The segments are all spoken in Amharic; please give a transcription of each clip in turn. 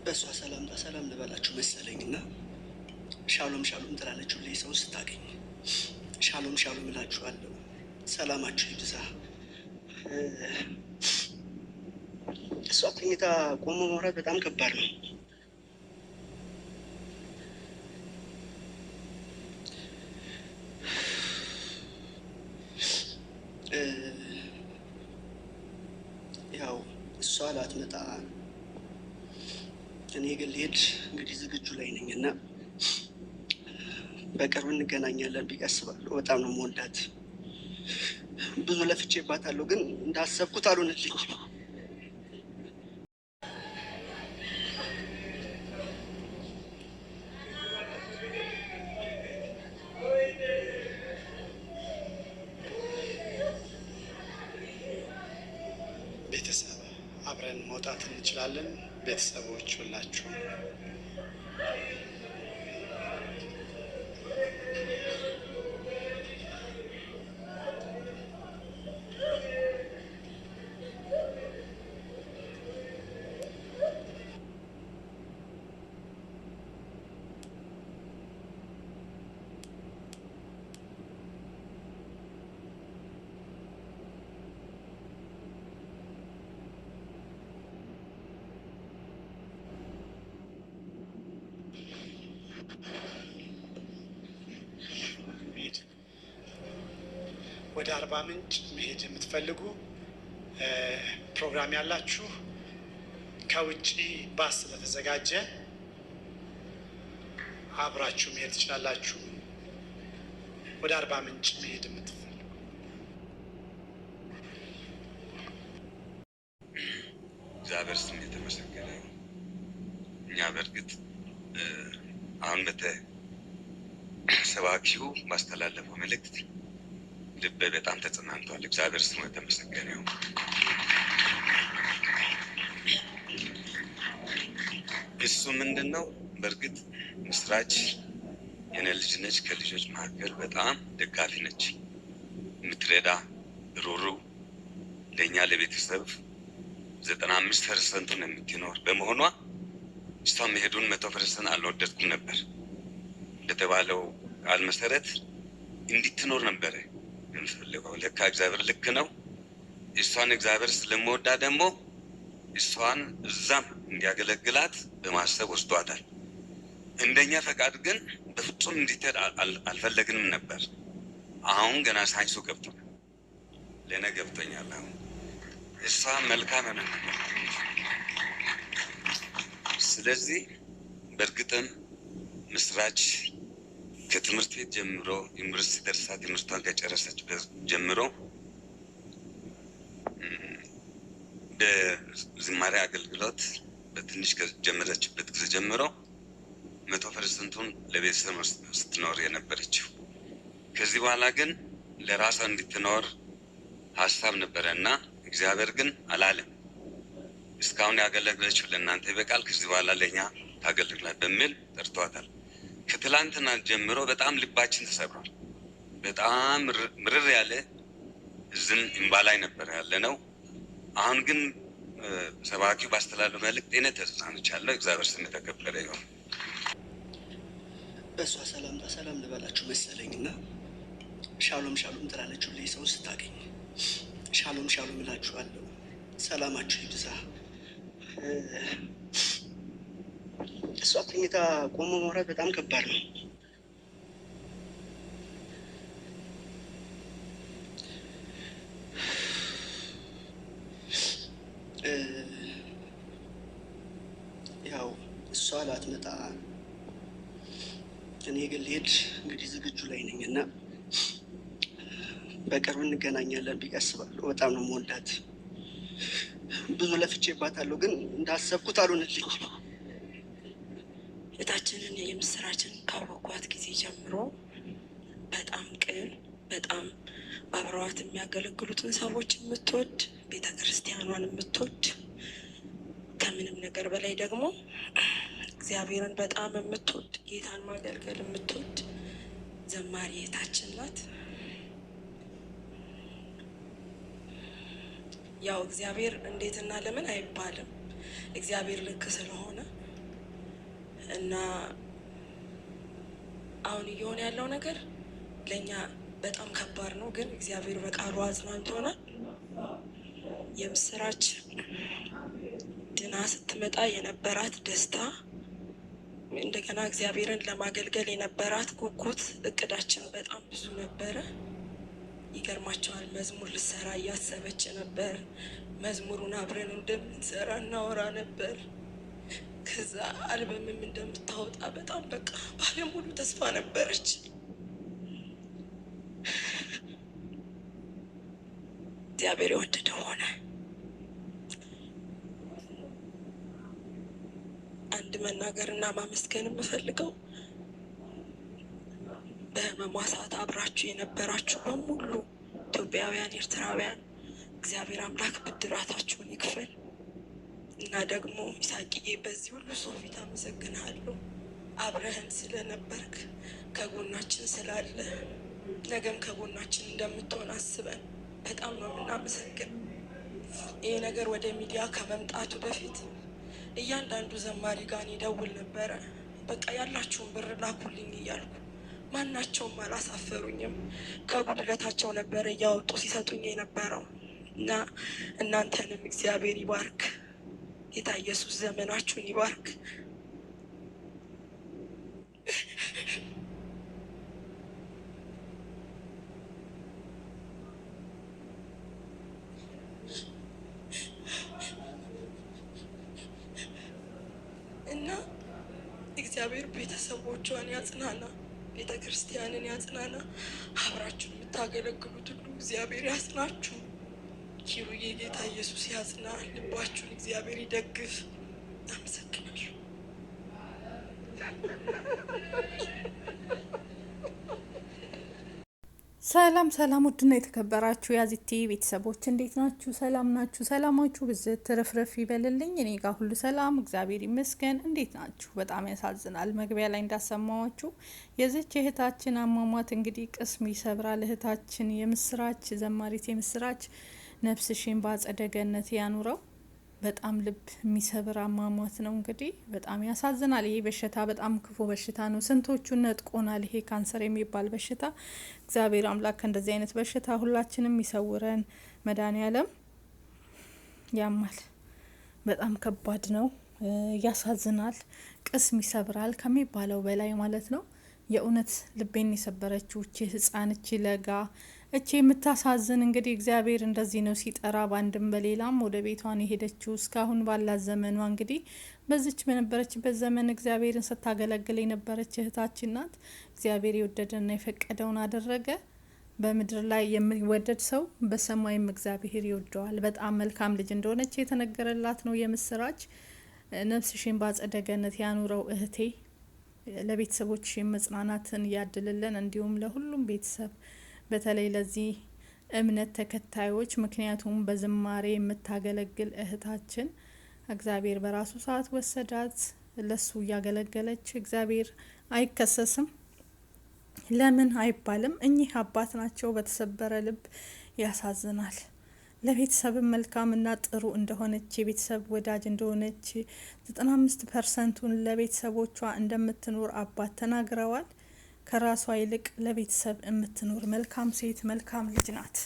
በእሷ ሰላም ልበላችሁ መሰለኝና ሻሎም ትላለች ሁሌ ሰው ስታገኝ። ሻሎም እላችኋለሁ። ሰላማችሁ ይብዛ። እሷ ተኝታ ቆሞ ማውራት በጣም ከባድ ነው። ያው እሷ ላትመጣ እኔ ግን ልሄድ እንግዲህ ዝግጁ ላይ ነኝ እና በቅርብ እንገናኛለን ብዬ አስባለሁ። በጣም ነው የምወዳት። ብዙ ለፍቼባታለሁ፣ ግን እንዳሰብኩት አልሆነልኝም። ቤተሰብ አብረን መውጣት እንችላለን። ቤተሰቦች ሁላችሁ ወደ አርባ ምንጭ መሄድ የምትፈልጉ ፕሮግራም ያላችሁ ከውጭ ባስ ስለተዘጋጀ አብራችሁ መሄድ ትችላላችሁ። ወደ አርባ ምንጭ መሄድ የምትፈልጉ እግዚአብሔር ስም የተመሰገነ ነው። እኛ በእርግጥ አሁን ሰባኪው ማስተላለፈው መልእክት ልቤ በጣም ተጽናንቷል። እግዚአብሔር ስሙ የተመሰገነ ነው። እሱ ምንድን ነው? በእርግጥ ምስራች የኔ ልጅ ነች። ከልጆች መካከል በጣም ደጋፊ ነች፣ የምትረዳ ሩሩ፣ ለእኛ ለቤተሰብ 95% የምትኖር በመሆኗ እሷ መሄዱን 100% አልወደድኩም ነበር። እንደተባለው ቃል መሰረት እንድትኖር ነበረ የምፈልገው። ለካ እግዚአብሔር ልክ ነው። እሷን እግዚአብሔር ስለምወዳ ደግሞ እሷን እዛም እንዲያገለግላት በማሰብ ወስዷታል። እንደኛ ፈቃድ ግን በፍጹም እንዲትሄድ አልፈለግንም ነበር። አሁን ገና ሳይንሱ ገብቶናል። ለእኔ ገብቶኛል። አሁን እሷ መልካም ነው። ስለዚህ በእርግጥም ምስራች ከትምህርት ቤት ጀምሮ ዩኒቨርሲቲ ደርሳ ትምህርቷን ከጨረሰች ጀምሮ በዝማሬ አገልግሎት በትንሽ ከጀመረችበት ጊዜ ጀምሮ 100%ን ለቤተሰብ ስትኖር የነበረችው። ከዚህ በኋላ ግን ለራሷ እንድትኖር ሀሳብ ነበረ እና እግዚአብሔር ግን አላለም። እስካሁን ያገለግለችው ለእናንተ ይበቃል፣ ከዚህ በኋላ ለእኛ ታገልግላት በሚል ጠርቷታል። ከትላንትና ጀምሮ በጣም ልባችን ተሰብሯል። በጣም ምርር ያለ እዝን እንባ ላይ ነበር ያለ ነው። አሁን ግን ሰባኪው ባስተላለፈው መልእክት እኔ ተጽናንቻለሁ። እግዚአብሔር ስም የተከበረ ይሁን። በእሷ ሰላም ልበላችሁ መሰለኝና ሻሎም ትላለች ሁሌ ሰው ስታገኝ። ሻሎም እላችኋለሁ። ሰላማችሁ ይብዛ። እሷ ተኝታ ቆሞ ማውራት በጣም ከባድ ነው። ያው እሷ ላትመጣ እኔ ግን ልሄድ እንግዲህ ዝግጁ ላይ ነኝ እና በቅርብ እንገናኛለን ብዬ አስባለሁ። በጣም ነው የምወዳት። ብዙ ለፍቼባታለሁ፣ ግን እንዳሰብኩት አልሆነልኝም። እህታችንን የምስራችን ካወኳት ጊዜ ጀምሮ በጣም ቅን፣ በጣም አብረዋት የሚያገለግሉትን ሰዎች የምትወድ፣ ቤተ ክርስቲያኗን የምትወድ፣ ከምንም ነገር በላይ ደግሞ እግዚአብሔርን በጣም የምትወድ፣ ጌታን ማገልገል የምትወድ ዘማሪ እህታችን ናት። ያው እግዚአብሔር እንዴትና ለምን አይባልም። እግዚአብሔር ልክ ስለሆነ እና አሁን እየሆነ ያለው ነገር ለእኛ በጣም ከባድ ነው፣ ግን እግዚአብሔር በቃሉ አጽናንቶናል። የምስራች ድና ስትመጣ የነበራት ደስታ፣ እንደገና እግዚአብሔርን ለማገልገል የነበራት ጉጉት፣ እቅዳችን በጣም ብዙ ነበረ። ይገርማቸዋል። መዝሙር ልሰራ እያሰበች ነበር። መዝሙሩን አብረን እንደምንሰራ እናወራ ነበር። ከዛ አልበምም እንደምታወጣ በጣም በቃ ባለሙሉ ተስፋ ነበረች። እግዚአብሔር የወደደው ሆነ። አንድ መናገርና ማመስገን የምፈልገው በህመሟ ሰዓት አብራችሁ የነበራችሁ በሙሉ ኢትዮጵያውያን፣ ኤርትራውያን እግዚአብሔር አምላክ ብድራታችሁን ይክፈል እና ደግሞ ይሳቅዬ በዚህ ሁሉ ሰው ፊት አመሰግንሃለሁ። አብረህን ስለነበርክ ከጎናችን ስላለ ነገም ከጎናችን እንደምትሆን አስበን በጣም ነው የምናመሰግን። ይህ ነገር ወደ ሚዲያ ከመምጣቱ በፊት እያንዳንዱ ዘማሪ ጋር ይደውል ነበረ። በቃ ያላችሁን ብር ላኩልኝ እያልኩ ማናቸውም አላሳፈሩኝም። ከጉድለታቸው ነበረ እያወጡ ሲሰጡኝ የነበረው እና እናንተንም እግዚአብሔር ይባርክ። ጌታ ኢየሱስ ዘመናችሁን ይባርክ። እና እግዚአብሔር ቤተሰቦቿን ያጽናና፣ ቤተ ክርስቲያንን ያጽናና። አብራችሁ የምታገለግሉት ሁሉ እግዚአብሔር ያጽናችሁ። ኪሩዬ ጌታ ኢየሱስ ያጽና፣ ልባችሁን እግዚአብሔር ይደግፍ። አመሰግናለሁ። ሰላም ሰላም፣ ውድና የተከበራችሁ የአዚቲ ቤተሰቦች እንዴት ናችሁ? ሰላም ናችሁ? ሰላማችሁ ብዝት ትርፍርፍ ይበልልኝ። እኔ ጋር ሁሉ ሰላም እግዚአብሔር ይመስገን። እንዴት ናችሁ? በጣም ያሳዝናል። መግቢያ ላይ እንዳሰማዋችሁ የዚች እህታችን አሟሟት እንግዲህ ቅስም ይሰብራል። እህታችን የምስራች ዘማሪት የምስራች ነፍስሽን በአጸደ ገነት ያኑረው። በጣም ልብ የሚሰብር አሟሟት ነው። እንግዲህ በጣም ያሳዝናል። ይሄ በሽታ በጣም ክፉ በሽታ ነው። ስንቶቹን ነጥቆናል። ይሄ ካንሰር የሚባል በሽታ እግዚአብሔር አምላክ ከእንደዚህ አይነት በሽታ ሁላችንም ይሰውረን። መድኃኔዓለም ያማል። በጣም ከባድ ነው። ያሳዝናል። ቅስም ይሰብራል ከሚባለው በላይ ማለት ነው። የእውነት ልቤን የሰበረችው እቺ ህጻን፣ እቺ ለጋ፣ እቺ የምታሳዝን እንግዲህ እግዚአብሔር እንደዚህ ነው ሲጠራ በአንድም በሌላም ወደ ቤቷን የሄደችው እስካሁን ባላት ዘመኗ እንግዲህ በዚች በነበረችበት ዘመን እግዚአብሔርን ስታገለግል የነበረች እህታችን ናት። እግዚአብሔር የወደደና የፈቀደውን አደረገ። በምድር ላይ የሚወደድ ሰው በሰማይም እግዚአብሔር ይወደዋል። በጣም መልካም ልጅ እንደሆነች የተነገረላት ነው የምስራች። ነፍስሽን በአጸደ ገነት ያኑረው እህቴ። ለቤተሰቦች መጽናናትን ያድልልን። እንዲሁም ለሁሉም ቤተሰብ በተለይ ለዚህ እምነት ተከታዮች፣ ምክንያቱም በዝማሬ የምታገለግል እህታችን እግዚአብሔር በራሱ ሰዓት ወሰዳት። ለሱ እያገለገለች እግዚአብሔር አይከሰስም። ለምን አይባልም። እኚህ አባት ናቸው። በተሰበረ ልብ ያሳዝናል። ለቤተሰብም መልካምና ጥሩ እንደሆነች የቤተሰብ ወዳጅ እንደሆነች 95%ን ለቤተሰቦቿ እንደምትኖር አባት ተናግረዋል። ከራሷ ይልቅ ለቤተሰብ የምትኖር መልካም ሴት መልካም ልጅ ናት።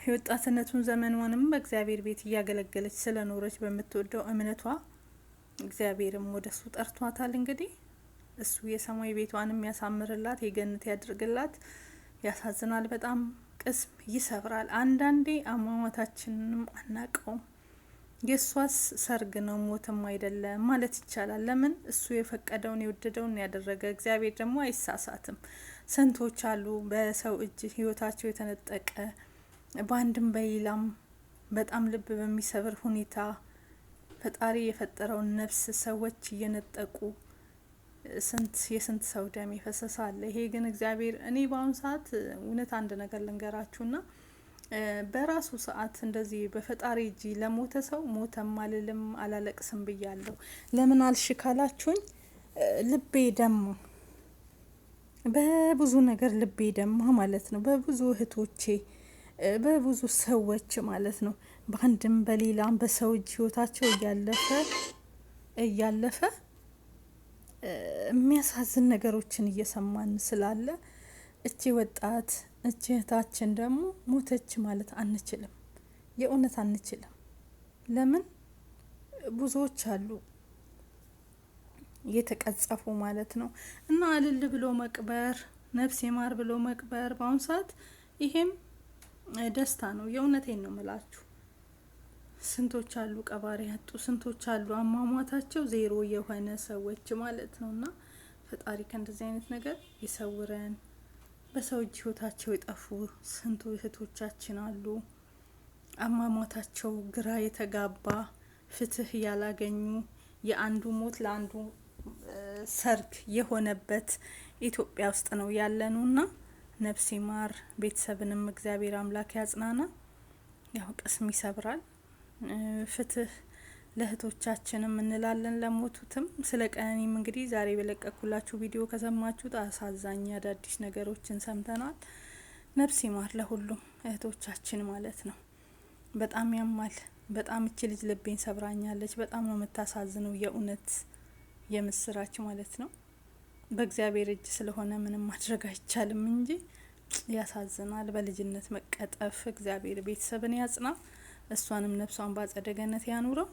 የወጣትነቱን ዘመኗንም በእግዚአብሔር ቤት እያገለገለች ስለኖረች በምትወደው እምነቷ እግዚአብሔርም ወደሱ ጠርቷታል። እንግዲህ እሱ የሰማይ ቤቷንም ያሳምርላት፣ የገነት ያድርግላት። ያሳዝናል። በጣም ቅስም ይሰብራል። አንዳንዴ አሟሟታችንንም አናቀውም። የእሷስ ሰርግ ነው ሞትም አይደለም ማለት ይቻላል። ለምን እሱ የፈቀደውን የወደደውን ያደረገ እግዚአብሔር ደግሞ አይሳሳትም። ስንቶች አሉ በሰው እጅ ህይወታቸው የተነጠቀ በአንድም በሌላም በጣም ልብ በሚሰብር ሁኔታ ፈጣሪ የፈጠረውን ነፍስ ሰዎች እየነጠቁ የስንት ሰው ደም ይፈሰሳል። ይሄ ግን እግዚአብሔር እኔ በአሁኑ ሰዓት እውነት አንድ ነገር ልንገራችሁና በራሱ ሰዓት እንደዚህ በፈጣሪ እጅ ለሞተ ሰው ሞተም አልልም አላለቅስም ብያለሁ። ለምን አልሽ ካላችሁኝ ልቤ ደማ፣ በብዙ ነገር ልቤ ደማ ማለት ነው። በብዙ እህቶቼ በብዙ ሰዎች ማለት ነው። በአንድም በሌላም በሰው እጅ ህይወታቸው እያለፈ የሚያሳዝን ነገሮችን እየሰማን ስላለ እቺ ወጣት እቺ እህታችን ደግሞ ሞተች ማለት አንችልም። የእውነት አንችልም። ለምን ብዙዎች አሉ እየተቀጸፉ ማለት ነው። እና እልል ብሎ መቅበር፣ ነፍስ ይማር ብሎ መቅበር በአሁኑ ሰዓት ይሄም ደስታ ነው። የእውነቴን ነው ምላችሁ። ስንቶች አሉ ቀባሪ ያጡ፣ ስንቶች አሉ አሟሟታቸው ዜሮ የሆነ ሰዎች ማለት ነው። እና ፈጣሪ ከእንደዚህ አይነት ነገር ይሰውረን። በሰው እጅ ህይወታቸው የጠፉ ስንቱ እህቶቻችን አሉ። አሟሟታቸው ግራ የተጋባ ፍትህ ያላገኙ የአንዱ ሞት ለአንዱ ሰርግ የሆነበት ኢትዮጵያ ውስጥ ነው ያለኑና ነፍስ ይማር። ቤተሰብንም እግዚአብሔር አምላክ ያጽናና። ያው ቅስም ይሰብራል። ፍትህ ለእህቶቻችንም እንላለን፣ ለሞቱትም። ስለ ቀነኒም እንግዲህ ዛሬ በለቀኩላችሁ ቪዲዮ ከሰማችሁት አሳዛኝ አዳዲስ ነገሮችን ሰምተናል። ነፍስ ይማር ለሁሉም እህቶቻችን ማለት ነው። በጣም ያማል። በጣም እቺ ልጅ ልቤን ሰብራኛለች። በጣም ነው የምታሳዝነው። የእውነት የምስራች ማለት ነው። በእግዚአብሔር እጅ ስለሆነ ምንም ማድረግ አይቻልም እንጂ ያሳዝናል። በልጅነት መቀጠፍ። እግዚአብሔር ቤተሰብን ያጽና፣ እሷንም ነፍሷን በአጸደ ገነት ያኑረው።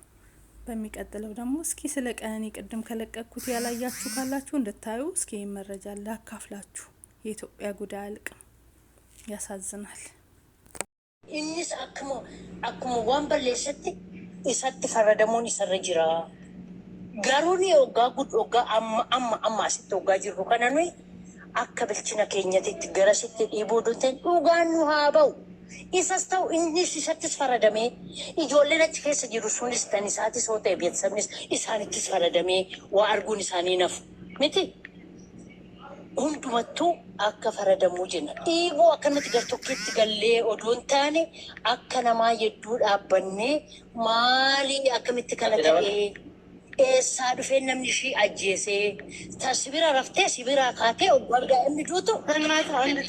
በሚቀጥለው ደግሞ እስኪ ስለ ቀነኒ ቅድም ከለቀኩት ያላያችሁ ካላችሁ እንድታዩ እስኪ መረጃ ላካፍላችሁ። የኢትዮጵያ ጉዳይ አልቅም። ያሳዝናል። ኢንስ አክሙ ዋንበር ለሰት ኢሳት ፈረደሞን ይሰረጅራ ጋሩኒ ኦጋ ጉድ ኦጋ አማ ሲት ኦጋ ጅሩ ከነኑ አከብልችና ከኘት ገረስት ዲቦዶተን ኡጋኑ ሃባው ኢሳስተው ኢንስ ኢሳትስ ፈረደሜ ኢጆለነች ከሰ ጅሩ ሱንስ ተኒሳቲ ሶተ ቤተሰብንስ ኢሳኒትስ ፈረደሜ ወአርጉን ኢሳኒ ነፍ ሚቲ ሁንዱመቱ አከ ፈረደሙ ጀነ ኢቦ አከነት ገርቶኬት ገሌ ኦዶንታኔ አከነማ የዱ ዳበኔ ማሊ አከምት ከነከኤ ኤሳ ዱፌ ነምንሺ አጄሴ ተስቢራ ረፍቴ ሲቢራ ካቴ ኦጓልጋ እንዱቱ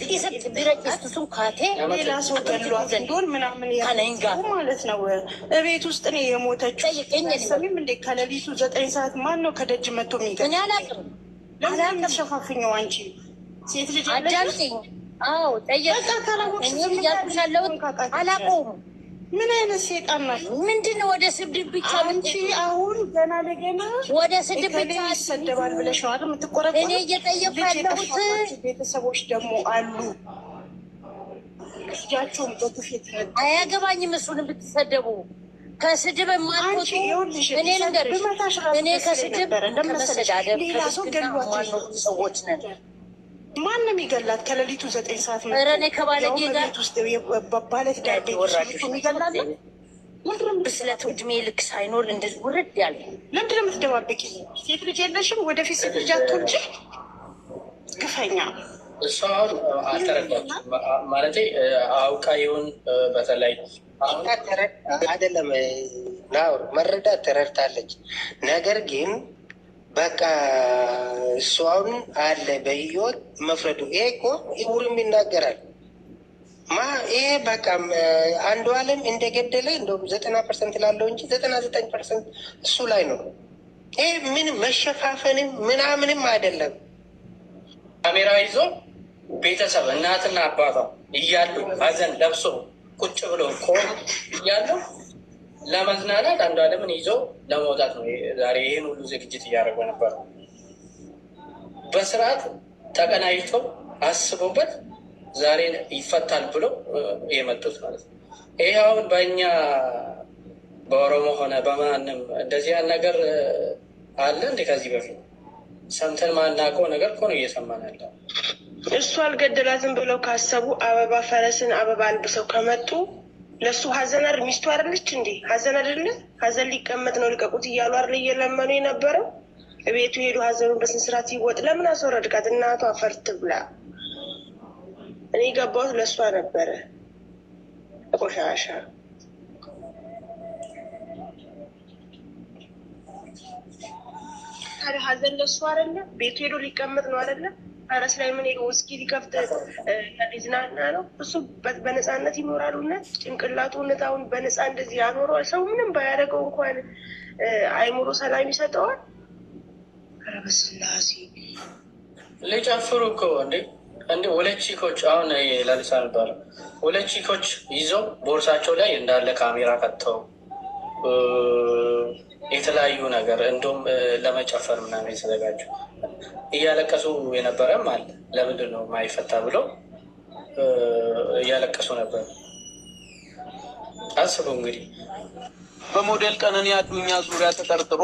ኢሰት ቢራ ጭስቱን ካቴ ሌላ ሰው ገሏት እንደሆን ምናምን ያለንጋ ማለት ነው። እቤት ውስጥ ነው የሞተችው። ሰሚም እንደ ከሌሊቱ 9 ሰዓት ማን ነው ከደጅ መጥቶ የሚገኝ? እኔ አላቅም። ለምን ተሸፋፍኛው? አንቺ ሴት ልጅ አዳልኝ። አዎ ጠየቅ እኔ ያልኩሻለሁ። አላቆም ምን አይነት ሴጣን ናት? ምንድነው ወደ ስድብ ብቻ አንቺ አሁን ገና ለገና ወደ ስድብ ብቻ ይሰደባል ብለሽ ነው አይደል የምትቆረጠው? እኔ እየጠየቁ ያለሁት ቤተሰቦች ደግሞ አሉ። ልጃቸውን በትፌት አያገባኝም። እሱን ብትሰደቡ ከስድብ ማጥቶ እኔ ነገር እኔ ከስድብ ከመሰዳደብ ከስድብ ሰዎች ነን። ማንም ይገላት ከሌሊቱ 9 ሰዓት ነው። ኧረ እኔ ከባለጌ ጋር ውስጥ ባለት ዳዴ ይገላል። ብስለት እድሜ ልክ ሳይኖር እንደዚህ ውርድ ያለ ለምንድን ነው የምትደባበቂ? ሴት ልጅ የለሽም? ወደፊት ሴት ልጅ አትወልጂ። ግፈኛ እሷ አልተረዳችም ማለት አውቃ ይሁን በተለይ አይደለም ናው መረዳት ተረድታለች። ነገር ግን በቃ እሷን አለ በህይወት መፍረዱ ይሄ እኮ ይሁንም ይናገራል። ይሄ በቃ አንዱ አለም እንደገደለ እንደውም 90% ላለው እንጂ 99% እሱ ላይ ነው። ይሄ ምን መሸፋፈንም ምናምንም አይደለም። ካሜራ ይዞ ቤተሰብ እናትና አባቷ እያሉ ሀዘን ለብሶ ቁጭ ብሎ ቆም እያሉ ለመዝናናት አንዱ አለምን ይዞ ለመውጣት ነው ዛሬ ይህን ሁሉ ዝግጅት እያደረገ ነበር። በስርዓት ተቀናጅቶ አስቦበት ዛሬ ይፈታል ብሎ የመጡት ማለት ነው። ይሄ አሁን በእኛ በኦሮሞ ሆነ በማንም እንደዚህ ያን ነገር አለ እንደ ከዚህ በፊት ሰምተን ማናውቀው ነገር እኮ ነው እየሰማን ያለ። እሱ አልገደላትም ብለው ካሰቡ አበባ ፈረስን አበባ አልብሰው ከመጡ ለሱ ሀዘን አይደል? ሚስቱ አይደለች እንዴ? ሀዘን አይደለ? ሀዘን ሊቀመጥ ነው ልቀቁት እያሉ አይደል እየለመኑ የነበረው? ቤቱ ሄዱ ሀዘኑን በስንት ስርዓት ይወጥ። ለምን አስወረድካት? እናቷ ፈርት ብላ። እኔ ገባሁት ለእሷ ነበረ። ቆሻሻ ታዲያ ሀዘን ለሱ አይደለ? ቤቱ ሄዶ ሊቀመጥ ነው አይደለ? ፈረስ ላይ ምን ሄዶ ውስኪ ሊከፍት ሊዝናና ነው? እሱ በነፃነት ይኖራሉ። እውነት ጭንቅላቱ እውነታውን በነፃ እንደዚህ ያኖረዋል። ሰው ምንም ባያደርገው እንኳን አይምሮ ሰላም ይሰጠዋል። በስላሴ ሊጨፍሩ እኮ እንዴ ሁለት ቺኮች አሁን ላሊሳ ነበር። ሁለት ቺኮች ይዘው ቦርሳቸው ላይ እንዳለ ካሜራ ከተው የተለያዩ ነገር እንደውም ለመጨፈር ምናምን የተዘጋጁ እያለቀሱ የነበረም አለ። ለምንድን ነው ማይፈታ ብለው እያለቀሱ ነበር። አስቡ እንግዲህ በሞዴል ቀነኒ አዱኛ ዙሪያ ተጠርጥሮ